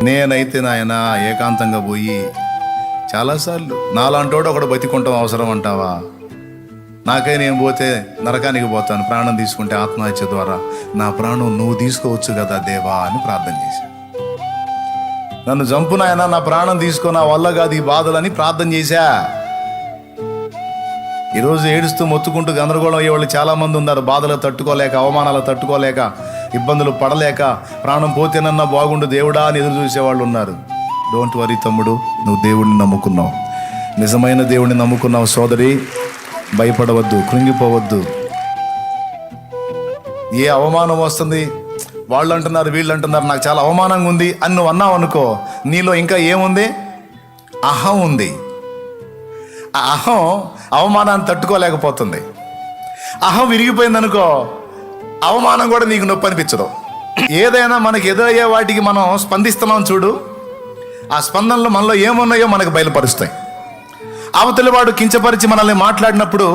నేనైతే నాయన ఏకాంతంగా పోయి చాలాసార్లు నాలాంటోడు ఒకడు బతికుంటాం అవసరం అంటావా? నాకై నేను పోతే నరకానికి పోతాను, ప్రాణం తీసుకుంటే ఆత్మహత్య ద్వారా నా ప్రాణం నువ్వు తీసుకోవచ్చు కదా దేవా అని ప్రార్థన చేశా. నన్ను చంపు నాయన, నా ప్రాణం తీసుకో, నా వల్ల కాదు ఈ బాధలని ప్రార్థన చేశా. ఈరోజు ఏడుస్తూ మొత్తుకుంటూ గందరగోళం అయ్యేవాళ్ళు చాలామంది ఉన్నారు. బాధలు తట్టుకోలేక, అవమానాలు తట్టుకోలేక, ఇబ్బందులు పడలేక ప్రాణం పోతేనన్నా బాగుండు దేవుడా అని ఎదురు చూసేవాళ్ళు ఉన్నారు. డోంట్ వరీ తమ్ముడు, నువ్వు దేవుడిని నమ్ముకున్నావు, నిజమైన దేవుడిని నమ్ముకున్నావు సోదరి. భయపడవద్దు, కృంగిపోవద్దు. ఏ అవమానం వస్తుంది, వాళ్ళు అంటున్నారు వీళ్ళు అంటున్నారు నాకు చాలా అవమానంగా ఉంది అని నువ్వు అన్నావు అనుకో, నీలో ఇంకా ఏముంది? అహం ఉంది. ఆ అహం అవమానాన్ని తట్టుకోలేకపోతుంది. అహం విరిగిపోయిందనుకో, అవమానం కూడా నీకు నొప్పి అనిపించదు. ఏదైనా మనకి ఎదురయ్యే వాటికి మనం స్పందిస్తున్నాం చూడు, ఆ స్పందనలు మనలో ఏమున్నాయో మనకు బయలుపరుస్తాయి. అవతలి వాడు కించపరిచి మనల్ని మాట్లాడినప్పుడు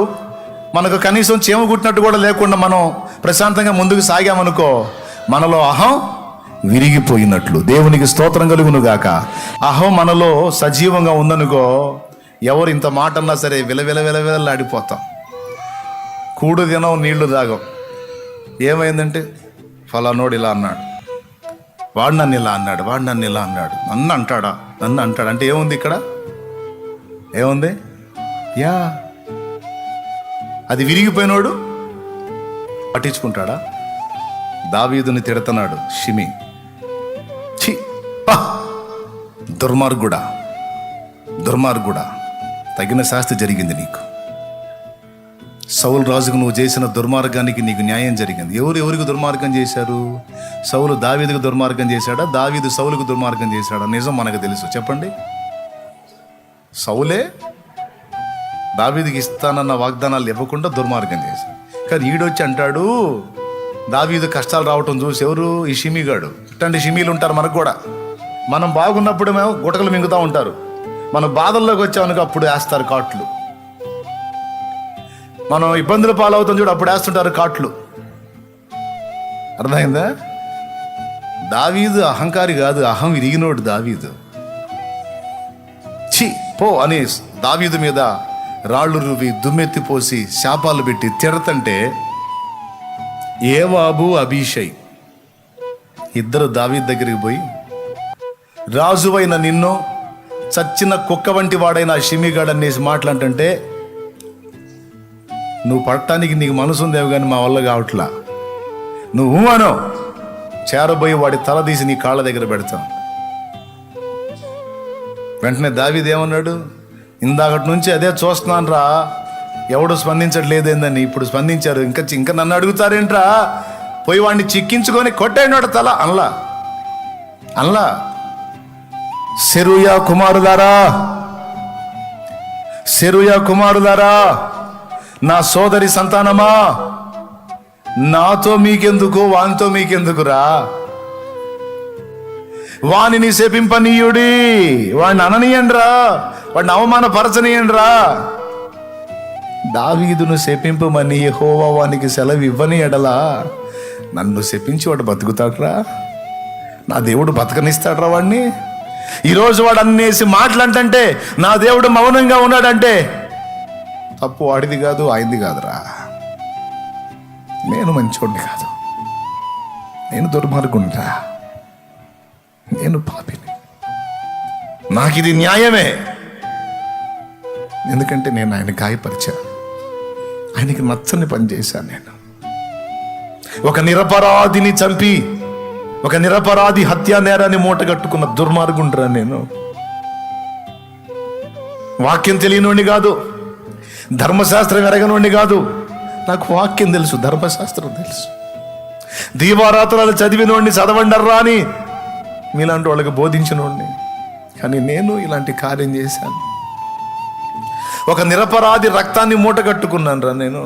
మనకు కనీసం చీమ కుట్టినట్టు కూడా లేకుండా మనం ప్రశాంతంగా ముందుకు సాగామనుకో, మనలో అహం విరిగిపోయినట్లు. దేవునికి స్తోత్రం కలుగును గాక. అహం మనలో సజీవంగా ఉందనుకో, ఎవరు ఇంత మాట అన్నా సరే విలవిలవిలవిలాడిపోతాం. కూడు తినం, నీళ్లు తాగం. ఏమైందంటే ఫలానోడు ఇలా అన్నాడు, వాడు నన్ను ఇలా అన్నాడు, వాడు నన్ను ఇలా అన్నాడు, నన్ను అంటాడా, నన్ను అంటాడు అంటే ఏముంది ఇక్కడ? ఏముంది? యా, అది విరిగిపోయినోడు పట్టించుకుంటాడా? దావీదుని తిడుతున్నాడు షిమి, ఛీ దుర్మార్గుడా, దుర్మార్గుడా, తగిన శాస్తి జరిగింది నీకు. సౌలు రాజుకు నువ్వు చేసిన దుర్మార్గానికి నీకు న్యాయం జరిగింది. ఎవరికి దుర్మార్గం చేశారు? సౌలు దావీదుకు దుర్మార్గం చేశాడా, దావీదు సౌలుకు దుర్మార్గం చేశాడా? నిజం మనకు తెలుసు, చెప్పండి. సౌలే దావీదుకి ఇస్తానన్న వాగ్దానాలు ఇవ్వకుండా దుర్మార్గం చేశాడు. కానీ ఈడొచ్చి అంటాడు, దావీదు కష్టాలు రావటం చూసి ఎవరు? ఈ షిమిగాడు. ఇట్లాంటి షిమీలు ఉంటారు మనకు కూడా. మనం బాగున్నప్పుడు మేము గుటకలు మింగుతూ ఉంటారు, మనం బాధల్లోకి వచ్చామనుకో అప్పుడు వేస్తారు కాట్లు. మనం ఇబ్బందులు పాలవుతాం చూడు, అప్పుడు వేస్తుంటారు కాట్లు. అర్థమైందా? దావీదు అహంకారి కాదు, అహం విరిగినోడు దావీదు. ఛీ పో అని దావీదు మీద రాళ్ళు రువి దుమ్మెత్తి పోసి శాపాలు పెట్టి తిడతంటే యోవాబు అబీషై ఇద్దరు దావీదు దగ్గరికి పోయి, రాజువైన నిన్ను చచ్చిన కుక్క వంటి వాడైన షిమిగాడు అనేసి మాట్లాడుతుంటే నువ్వు పడటానికి నీకు మనసు ఉందేమో కానీ మా వల్ల కావట్లా, నువ్వు అనో చేరబోయి వాడి తల తీసి నీ కాళ్ళ దగ్గర పెడతాం. వెంటనే దావీదు ఏమన్నాడు? ఇందాకటి నుంచి అదే చూస్తున్నాను రా, ఎవడు స్పందించట్లేదేందని. ఇప్పుడు స్పందించారు, ఇంకా నన్ను అడుగుతారేంట్రా? పోయి వాడిని చిక్కించుకొని కొట్టేనాడు తల అన్లా. సెరూయా కుమారులారా, నా సోదరి సంతానమా, నాతో మీకెందుకు, వానితో మీకెందుకురా? వానిని శపింపనీయుడి, వాడిని అననీయండ్రా, వాడిని అవమానపరచనీయండ్రా. దావీదును శపింపమని యెహోవా వానికి సెలవు ఇవ్వని ఎడలా నన్ను శపించి వాడు బతుకుతాడ్రా? నా దేవుడు బతకనిస్తాడ్రా వాడిని? ఈరోజు వాడు అన్నేసి మాటలంటే నా దేవుడు మౌనంగా ఉన్నాడంటే తప్పు వాడిది కాదు, ఆయనది కాదురా. నేను మంచోడిని కాదు, నేను దుర్మార్గుండ్రా, నేను పాపిని, నాకు ఇది న్యాయమే. ఎందుకంటే నేను ఆయన గాయపరిచాను, ఆయనకి నచ్చని పని చేశాను. నేను ఒక నిరపరాధిని చంపి, ఒక నిరపరాధి హత్యా నేరాన్ని మూటగట్టుకున్న దుర్మార్గుండ్రా నేను. వాక్యం తెలియనోడిని కాదు, ధర్మశాస్త్రం ఎరగనోడిని కాదు. నాకు వాక్యం తెలుసు, ధర్మశాస్త్రం తెలుసు. దీవారాత్రాలు చదివినోడిని చదవండర్రా అని మీలాంటి వాళ్ళకి బోధించినోడిని. కానీ నేను ఇలాంటి కార్యం చేశాను. ఒక నిరపరాధి రక్తాన్ని మూట కట్టుకున్నాను రా నేను.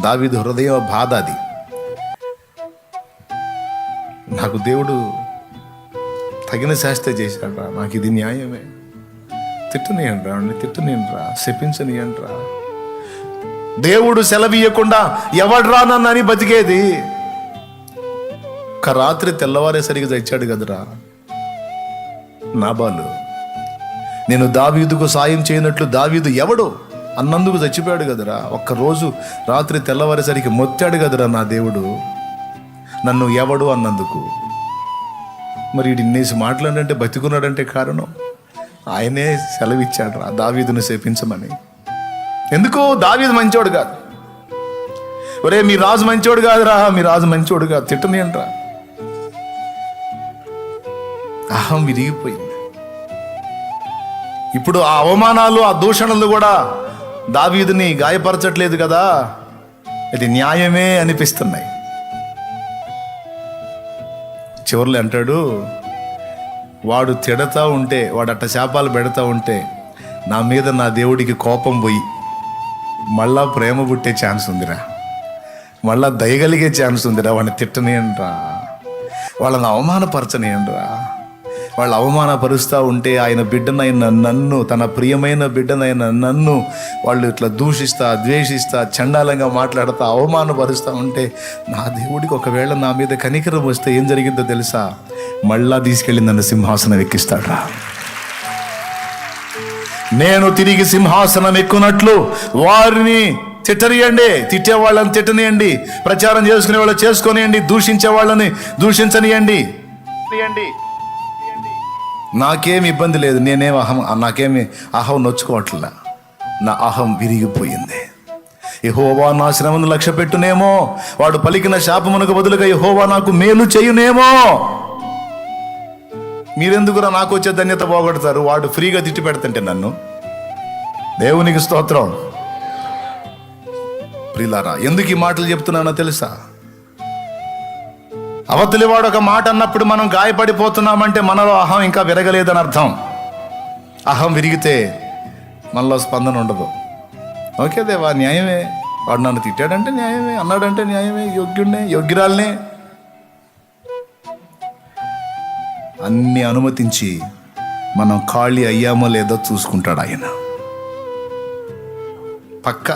దావీదు హృదయ బాధ అది. నాకు దేవుడు తగిన శాస్త్ర చేశాడ్రా, నాకు ఇది న్యాయమే. తిట్టనియండ్రా, తిట్టనియండ్రా, శపించనియండ్రా. దేవుడు సెలవియ్యకుండా ఎవడ్రా నన్నని బతికేది? ఒక రాత్రి తెల్లవారేసరికి తెచ్చాడు కదరా. నాబాలు. నేను దావీదుకు సాయం చేయనట్లు దావీదు ఎవడు అన్నందుకు చచ్చిపోయాడు కదరా. ఒక్కరోజు రాత్రి తెల్లవారేసరికి మొత్తాడు కదరా నా దేవుడు నన్ను ఎవడు అన్నందుకు. మరి వీడు ఇన్నేసి మాట్లాడంటే బతికున్నాడంటే కారణం ఆయనే సెలవిచ్చాడు రా దావీదును శపించమని. ఎందుకు? దావీదు మంచోడు కాదు. ఒరే మీ రాజు మంచోడు కాదురా, మీ రాజు మంచోడు కాదు, తిట్టని అంటరా. అహం విరిగిపోయింది. ఇప్పుడు ఆ అవమానాలు ఆ దూషణలు కూడా దావీదుని గాయపరచట్లేదు కదా, ఇది న్యాయమే అనిపిస్తున్నాయి. చివర్లో అంటాడు, వాడు తిడతా ఉంటే, వాడు అట్ట శాపాలు పెడతా ఉంటే నా మీద నా దేవుడికి కోపం పోయి మళ్ళా ప్రేమ పుట్టే ఛాన్స్ ఉందిరా, మళ్ళా దయగలిగే ఛాన్స్ ఉందిరా. వాడిని తిట్టనేయండిరా, వాళ్ళని అవమానపరచనేయండిరా. వాళ్ళు అవమానపరుస్తూ ఉంటే ఆయన బిడ్డనైన నన్ను, తన ప్రియమైన బిడ్డనైన నన్ను వాళ్ళు ఇట్లా దూషిస్తా, ద్వేషిస్తా, చండాలంగా మాట్లాడుతూ అవమానపరుస్తూ ఉంటే నా దేవుడికి ఒకవేళ నా మీద కనికరం వస్తే ఏం జరిగిందో తెలుసా? మళ్ళా తీసుకెళ్ళి నన్ను సింహాసనం ఎక్కిస్తాడా. నేను తిరిగి సింహాసనం ఎక్కునట్లు వారిని తిట్టనియండి, తిట్టే వాళ్ళని తిట్టనియండి, ప్రచారం చేసుకునే వాళ్ళు చేసుకొనియండి, దూషించే వాళ్ళని దూషించనియండి. నాకేమి ఇబ్బంది లేదు, నాకేమి అహం నొచ్చుకోవట్లా. నా అహం విరిగిపోయింది. యెహోవా నా శ్రమను లక్ష్య పెట్టునేమో, వాడు పలికిన శాపమునకు బదులుగా యెహోవా నాకు మేలు చేయునేమో. మీరెందుకురా నాకు వచ్చే ధన్యత పోగొడతారు? వాడు ఫ్రీగా తిట్టి పెడుతుంటే నన్ను. దేవునికి స్తోత్రం. ప్రియులారా, ఎందుకు ఈ మాటలు చెప్తున్నానో తెలుసా? అవతలి వాడు ఒక మాట అన్నప్పుడు మనం గాయపడిపోతున్నామంటే మనలో అహం ఇంకా విరగలేదని అర్థం. అహం విరిగితే మనలో స్పందన ఉండదు. ఓకే దేవా, న్యాయమే, వాడు నన్ను తిట్టాడంటే న్యాయమే, అన్నాడంటే న్యాయమే, యోగ్యుడినే, యోగ్యురాలనే అన్ని అనుమతించి మనం ఖాళీ అయ్యామో లేదో చూసుకుంటాడు ఆయన. పక్క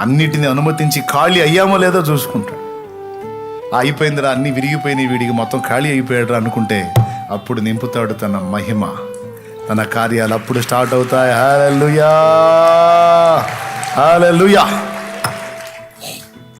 అన్నిటిని అనుమతించి ఖాళీ అయ్యామో లేదో చూసుకుంటాడు. అయిపోయిందిరా, అన్నీ విరిగిపోయినాయి, వీడికి మొత్తం ఖాళీ అయిపోయాడు అనుకుంటే అప్పుడు నింపుతాడు తన మహిమ, తన కార్యాలు అప్పుడు స్టార్ట్ అవుతాయి. హల్లెలూయా, హల్లెలూయా.